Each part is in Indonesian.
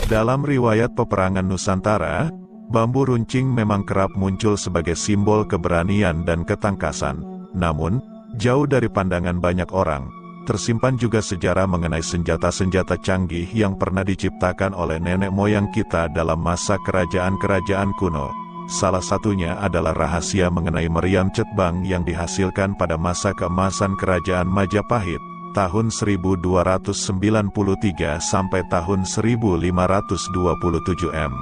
Dalam riwayat peperangan Nusantara, bambu runcing memang kerap muncul sebagai simbol keberanian dan ketangkasan. Namun, jauh dari pandangan banyak orang, tersimpan juga sejarah mengenai senjata-senjata canggih yang pernah diciptakan oleh nenek moyang kita dalam masa kerajaan-kerajaan kuno. Salah satunya adalah rahasia mengenai meriam cetbang yang dihasilkan pada masa keemasan kerajaan Majapahit, tahun 1293 sampai tahun 1527 m.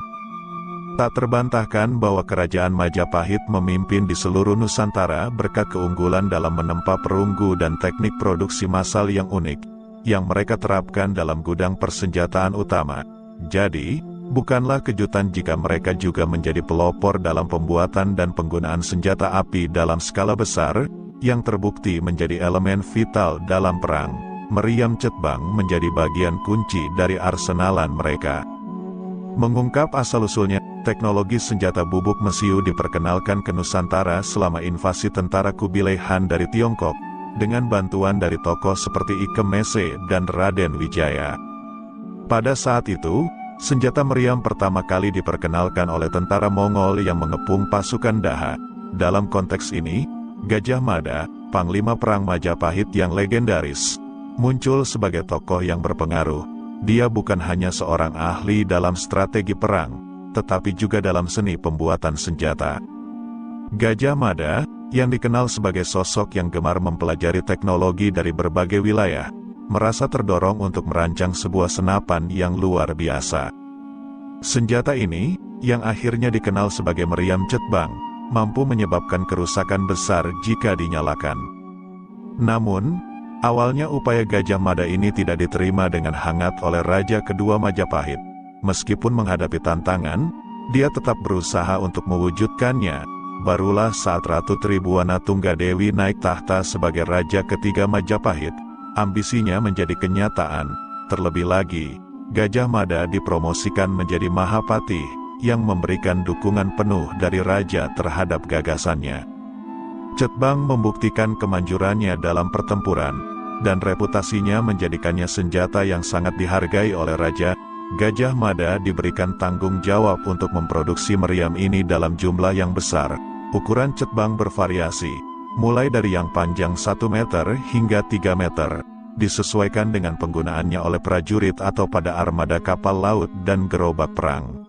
Tak terbantahkan bahwa kerajaan Majapahit memimpin di seluruh Nusantara berkat keunggulan dalam menempa perunggu dan teknik produksi massal yang unik, yang mereka terapkan dalam gudang persenjataan utama. Jadi, bukanlah kejutan jika mereka juga menjadi pelopor dalam pembuatan dan penggunaan senjata api dalam skala besar, yang terbukti menjadi elemen vital dalam perang. Meriam cetbang menjadi bagian kunci dari arsenalan mereka. Mengungkap asal-usulnya, teknologi senjata bubuk mesiu diperkenalkan ke Nusantara selama invasi tentara Kubilai Han dari Tiongkok, dengan bantuan dari tokoh seperti Ike Mese dan Raden Wijaya. Pada saat itu, senjata meriam pertama kali diperkenalkan oleh tentara Mongol yang mengepung pasukan Daha. Dalam konteks ini, Gajah Mada, panglima perang Majapahit yang legendaris, muncul sebagai tokoh yang berpengaruh. Dia bukan hanya seorang ahli dalam strategi perang, tetapi juga dalam seni pembuatan senjata. Gajah Mada, yang dikenal sebagai sosok yang gemar mempelajari teknologi dari berbagai wilayah, merasa terdorong untuk merancang sebuah senapan yang luar biasa. Senjata ini, yang akhirnya dikenal sebagai meriam cetbang, mampu menyebabkan kerusakan besar jika dinyalakan. Namun, awalnya upaya Gajah Mada ini tidak diterima dengan hangat oleh Raja kedua Majapahit. Meskipun menghadapi tantangan, dia tetap berusaha untuk mewujudkannya. Barulah saat Ratu Tribuana Tunggadewi naik tahta sebagai Raja ketiga Majapahit, ambisinya menjadi kenyataan. Terlebih lagi, Gajah Mada dipromosikan menjadi Mahapatih, yang memberikan dukungan penuh dari Raja terhadap gagasannya. Cetbang membuktikan kemanjurannya dalam pertempuran, dan reputasinya menjadikannya senjata yang sangat dihargai oleh Raja. Gajah Mada diberikan tanggung jawab untuk memproduksi meriam ini dalam jumlah yang besar. Ukuran cetbang bervariasi, mulai dari yang panjang 1 meter hingga 3 meter, disesuaikan dengan penggunaannya oleh prajurit atau pada armada kapal laut dan gerobak perang.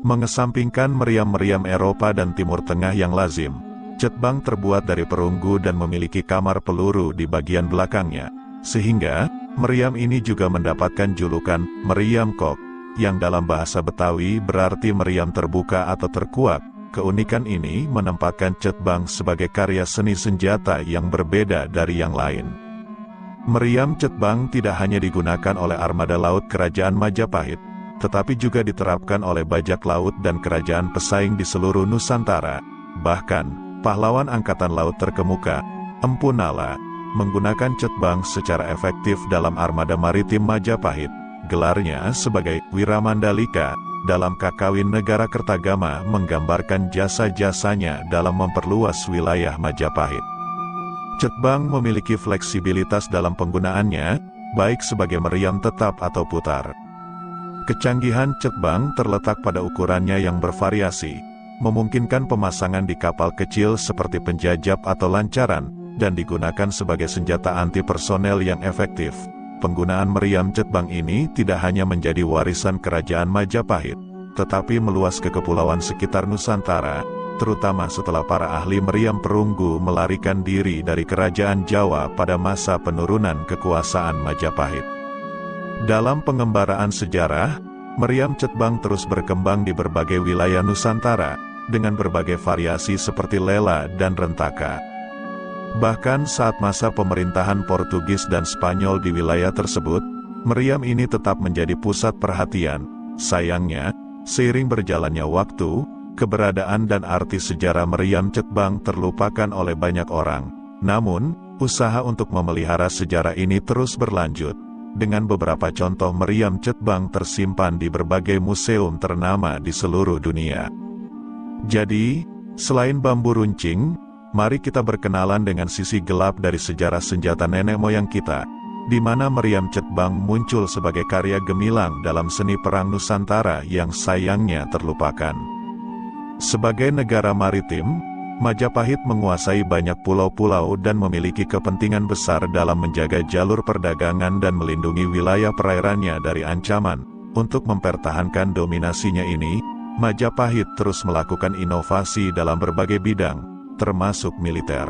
Mengesampingkan meriam-meriam Eropa dan Timur Tengah yang lazim, cetbang terbuat dari perunggu dan memiliki kamar peluru di bagian belakangnya, sehingga meriam ini juga mendapatkan julukan meriam kok, yang dalam bahasa Betawi berarti meriam terbuka atau terkuak. Keunikan ini menempatkan cetbang sebagai karya seni senjata yang berbeda dari yang lain. Meriam cetbang tidak hanya digunakan oleh armada laut kerajaan Majapahit, tetapi juga diterapkan oleh bajak laut dan kerajaan pesaing di seluruh Nusantara. Bahkan, pahlawan angkatan laut terkemuka, Empu Nala, menggunakan cetbang secara efektif dalam armada maritim Majapahit. Gelarnya sebagai Wiramandalika dalam Kakawin Negara Kertagama menggambarkan jasa-jasanya dalam memperluas wilayah Majapahit. Cetbang memiliki fleksibilitas dalam penggunaannya, baik sebagai meriam tetap atau putar. Kecanggihan cetbang terletak pada ukurannya yang bervariasi, memungkinkan pemasangan di kapal kecil seperti penjajab atau lancaran, dan digunakan sebagai senjata anti personel yang efektif. Penggunaan meriam cetbang ini tidak hanya menjadi warisan kerajaan Majapahit, tetapi meluas ke kepulauan sekitar Nusantara, terutama setelah para ahli meriam perunggu melarikan diri dari kerajaan Jawa pada masa penurunan kekuasaan Majapahit. Dalam pengembaraan sejarah, meriam cetbang terus berkembang di berbagai wilayah Nusantara, dengan berbagai variasi seperti lela dan rentaka. Bahkan saat masa pemerintahan Portugis dan Spanyol di wilayah tersebut, meriam ini tetap menjadi pusat perhatian. Sayangnya, seiring berjalannya waktu, keberadaan dan arti sejarah meriam cetbang terlupakan oleh banyak orang. Namun, usaha untuk memelihara sejarah ini terus berlanjut, dengan beberapa contoh meriam cetbang tersimpan di berbagai museum ternama di seluruh dunia. Jadi, selain bambu runcing, mari kita berkenalan dengan sisi gelap dari sejarah senjata nenek moyang kita. di mana Meriam Cetbang muncul sebagai karya gemilang dalam seni perang Nusantara yang sayangnya terlupakan. Sebagai negara maritim, Majapahit menguasai banyak pulau-pulau dan memiliki kepentingan besar dalam menjaga jalur perdagangan dan melindungi wilayah perairannya dari ancaman. Untuk mempertahankan dominasinya ini, Majapahit terus melakukan inovasi dalam berbagai bidang, termasuk militer.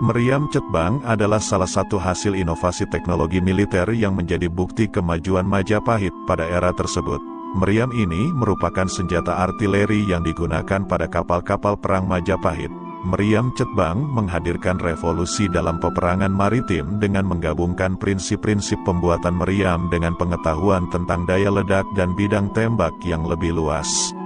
Meriam Cetbang adalah salah satu hasil inovasi teknologi militer yang menjadi bukti kemajuan Majapahit pada era tersebut. Meriam ini merupakan senjata artileri yang digunakan pada kapal-kapal perang Majapahit. Meriam Cetbang menghadirkan revolusi dalam peperangan maritim dengan menggabungkan prinsip-prinsip pembuatan meriam dengan pengetahuan tentang daya ledak dan bidang tembak yang lebih luas.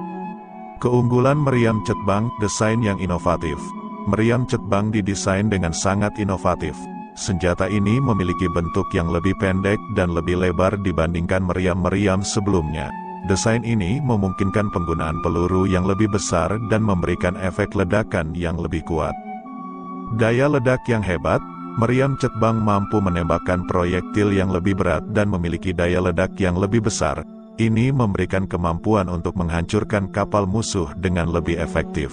Keunggulan Meriam Cetbang, desain yang inovatif. Meriam Cetbang didesain dengan sangat inovatif. Senjata ini memiliki bentuk yang lebih pendek dan lebih lebar dibandingkan meriam-meriam sebelumnya. Desain ini memungkinkan penggunaan peluru yang lebih besar dan memberikan efek ledakan yang lebih kuat. Daya ledak yang hebat, Meriam Cetbang mampu menembakkan proyektil yang lebih berat dan memiliki daya ledak yang lebih besar. Ini memberikan kemampuan untuk menghancurkan kapal musuh dengan lebih efektif.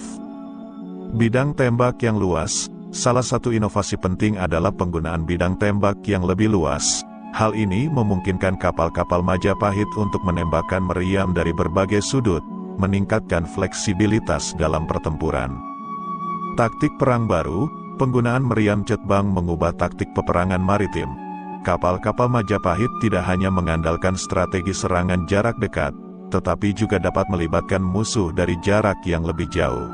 Bidang tembak yang luas, salah satu inovasi penting adalah penggunaan bidang tembak yang lebih luas. Hal ini memungkinkan kapal-kapal Majapahit untuk menembakkan meriam dari berbagai sudut, meningkatkan fleksibilitas dalam pertempuran. Taktik perang baru, penggunaan Meriam Cetbang mengubah taktik peperangan maritim. Kapal-kapal Majapahit tidak hanya mengandalkan strategi serangan jarak dekat, tetapi juga dapat melibatkan musuh dari jarak yang lebih jauh.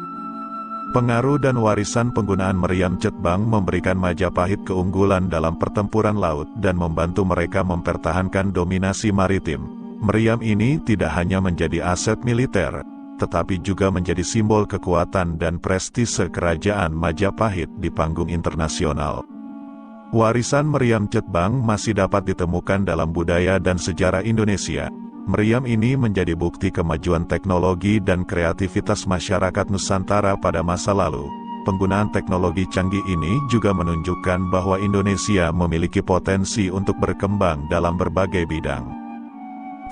Pengaruh dan warisan penggunaan Meriam Cetbang memberikan Majapahit keunggulan dalam pertempuran laut dan membantu mereka mempertahankan dominasi maritim. Meriam ini tidak hanya menjadi aset militer, tetapi juga menjadi simbol kekuatan dan prestise kerajaan Majapahit di panggung internasional. Warisan Meriam Cetbang masih dapat ditemukan dalam budaya dan sejarah Indonesia. Meriam ini menjadi bukti kemajuan teknologi dan kreativitas masyarakat Nusantara pada masa lalu. Penggunaan teknologi canggih ini juga menunjukkan bahwa Indonesia memiliki potensi untuk berkembang dalam berbagai bidang.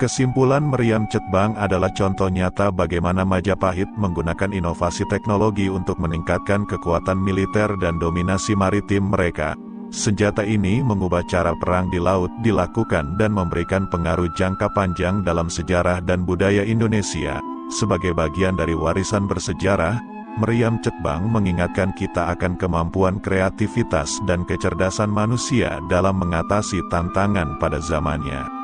Kesimpulan, Meriam Cetbang adalah contoh nyata bagaimana Majapahit menggunakan inovasi teknologi untuk meningkatkan kekuatan militer dan dominasi maritim mereka. Senjata ini mengubah cara perang di laut dilakukan dan memberikan pengaruh jangka panjang dalam sejarah dan budaya Indonesia. Sebagai bagian dari warisan bersejarah, Meriam Cetbang mengingatkan kita akan kemampuan kreativitas dan kecerdasan manusia dalam mengatasi tantangan pada zamannya.